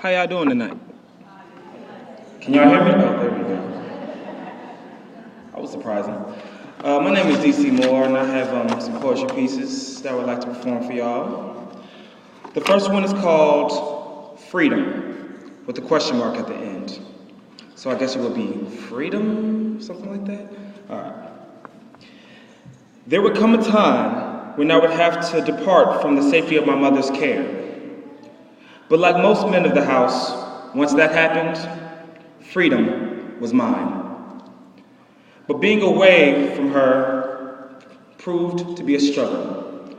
How y'all doing tonight? Can y'all hear me? Oh, there we go. That was surprising. My name is DC Moore, and I have some poetry pieces that I would like to perform for y'all. The first one is called Freedom, with a question mark at the end. So I guess it would be freedom, something like that? All right. There would come a time when I would have to depart from the safety of my mother's care. But like most men of the house, once that happened, freedom was mine. But being away from her proved to be a struggle,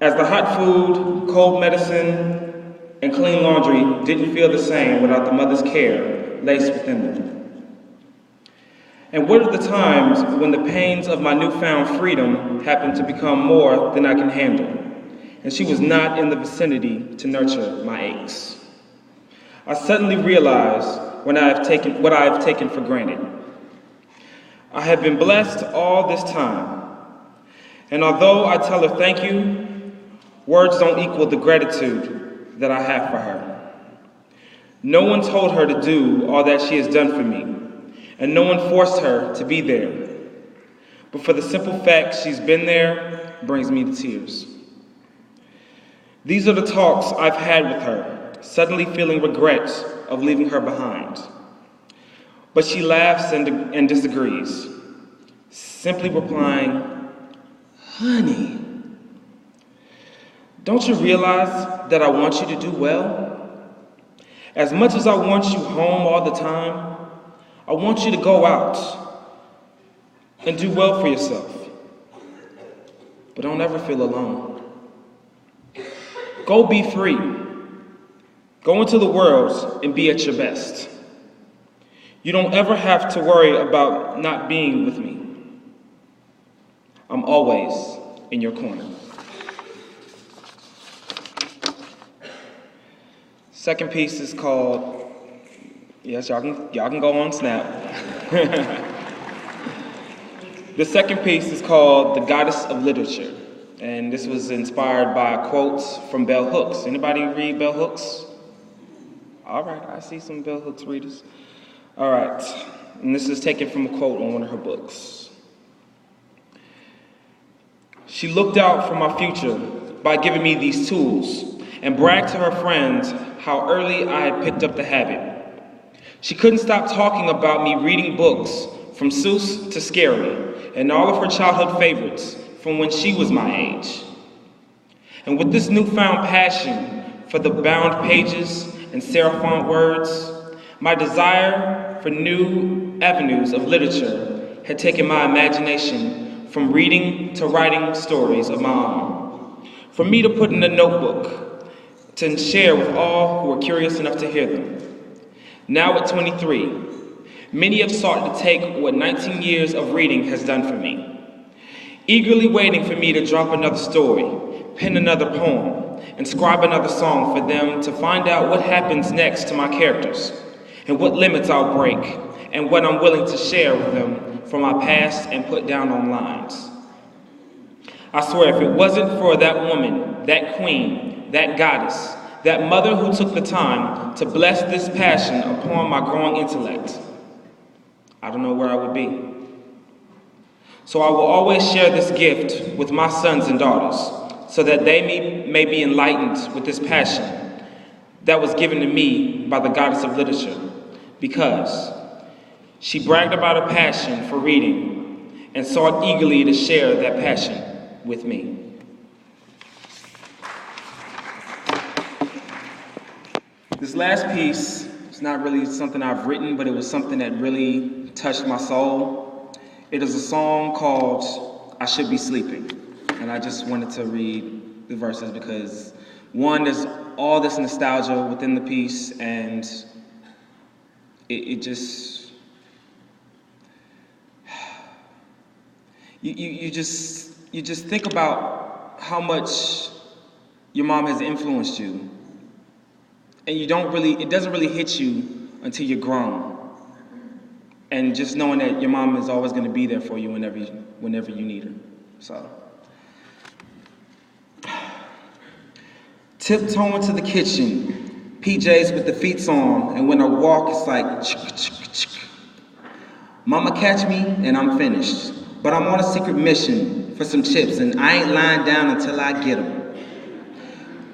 as the hot food, cold medicine, and clean laundry didn't feel the same without the mother's care laced within them. And what are the times when the pains of my newfound freedom happened to become more than I can handle, and she was not in the vicinity to nurture my aches? I suddenly realized what I have taken for granted. I have been blessed all this time, and although I tell her thank you, words don't equal the gratitude that I have for her. No one told her to do all that she has done for me, and no one forced her to be there. But for the simple fact she's been there brings me to tears. These are the talks I've had with her, suddenly feeling regret of leaving her behind. But she laughs and disagrees, simply replying, "Honey, don't you realize that I want you to do well? As much as I want you home all the time, I want you to go out and do well for yourself. But don't ever feel alone. Go be free. Go into the world and be at your best. You don't ever have to worry about not being with me. I'm always in your corner." Second piece is called, yes, y'all can go on Snap. The second piece is called The Goddess of Literature. And this was inspired by quotes from Bell Hooks. Anybody read Bell Hooks? All right, I see some Bell Hooks readers. All right, and this is taken from a quote on one of her books. She looked out for my future by giving me these tools and bragged to her friends how early I had picked up the habit. She couldn't stop talking about me reading books from Seuss to Scary and all of her childhood favorites from when she was my age. And with this newfound passion for the bound pages and serif words, my desire for new avenues of literature had taken my imagination from reading to writing stories of my own, for me to put in a notebook to share with all who were curious enough to hear them. Now at 23, many have sought to take what 19 years of reading has done for me, eagerly waiting for me to drop another story, pen another poem, and scribe another song for them to find out what happens next to my characters, and what limits I'll break, and what I'm willing to share with them from my past and put down on lines. I swear, if it wasn't for that woman, that queen, that goddess, that mother who took the time to bless this passion upon my growing intellect, I don't know where I would be. So I will always share this gift with my sons and daughters, so that they may be enlightened with this passion that was given to me by the goddess of literature, because she bragged about her passion for reading and sought eagerly to share that passion with me. This last piece is not really something I've written, but it was something that really touched my soul. It is a song called I Should Be Sleeping, and I just wanted to read the verses because, one, there's all this nostalgia within the piece, and it just, you just think about how much your mom has influenced you, and it doesn't really hit you until you're grown. And just knowing that your mom is always going to be there for you whenever you need her. So, tiptoeing to the kitchen, PJs with the feet on, and when I walk, it's like chick. Mama catch me, and I'm finished. But I'm on a secret mission for some chips, and I ain't lying down until I get them.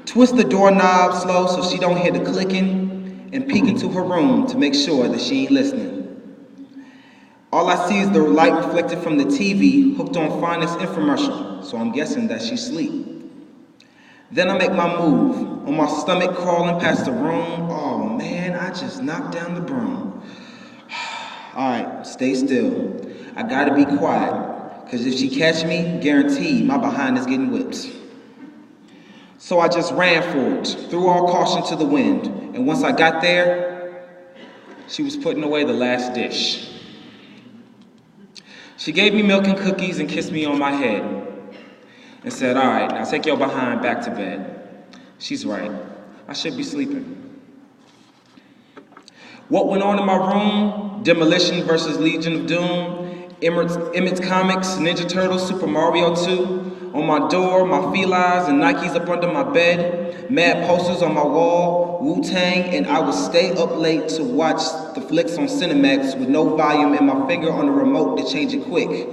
Twist the doorknob slow so she don't hear the clicking, and peek into her room to make sure that she ain't listening. All I see is the light reflected from the TV hooked on Finest infomercial, so I'm guessing that she's asleep. Then I make my move, on my stomach crawling past the room. Oh man, I just knocked down the broom. Alright, stay still. I gotta be quiet, because if she catch me, guaranteed my behind is getting whipped. So I just ran for it, threw all caution to the wind, and once I got there, she was putting away the last dish. She gave me milk and cookies and kissed me on my head and said, all right, now take your behind back to bed. She's right. I should be sleeping. What went on in my room? Demolition versus Legion of Doom, Emmett's Comics, Ninja Turtles, Super Mario 2. On my door, my felines and Nikes up under my bed, mad posters on my wall, Wu-Tang, and I would stay up late to watch the flicks on Cinemax with no volume and my finger on the remote to change it quick.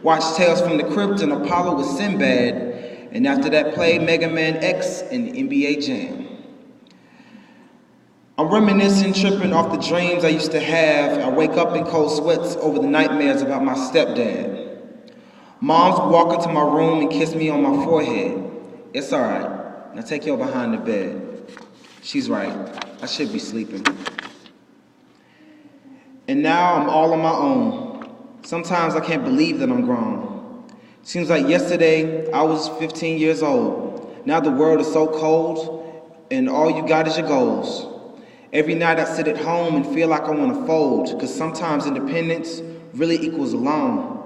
Watch Tales from the Crypt and Apollo with Sinbad, and after that play Mega Man X and NBA Jam. I'm reminiscing, tripping off the dreams I used to have. I wake up in cold sweats over the nightmares about my stepdad. Moms would walk into my room and kiss me on my forehead. It's all right. Now take your behind the bed. She's right. I should be sleeping. And now I'm all on my own. Sometimes I can't believe that I'm grown. Seems like yesterday I was 15 years old. Now the world is so cold and all you got is your goals. Every night I sit at home and feel like I want to fold, because sometimes independence really equals alone.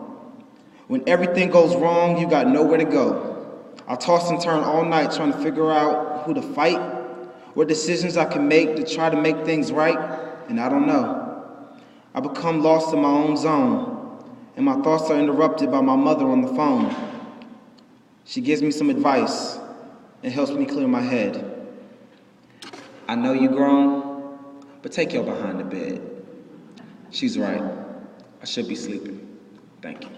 When everything goes wrong, you got nowhere to go. I toss and turn all night trying to figure out who to fight, what decisions I can make to try to make things right, and I don't know. I become lost in my own zone, and my thoughts are interrupted by my mother on the phone. She gives me some advice and helps me clear my head. I know you're grown, but take your behind the bed. She's right. I should be sleeping. Thank you.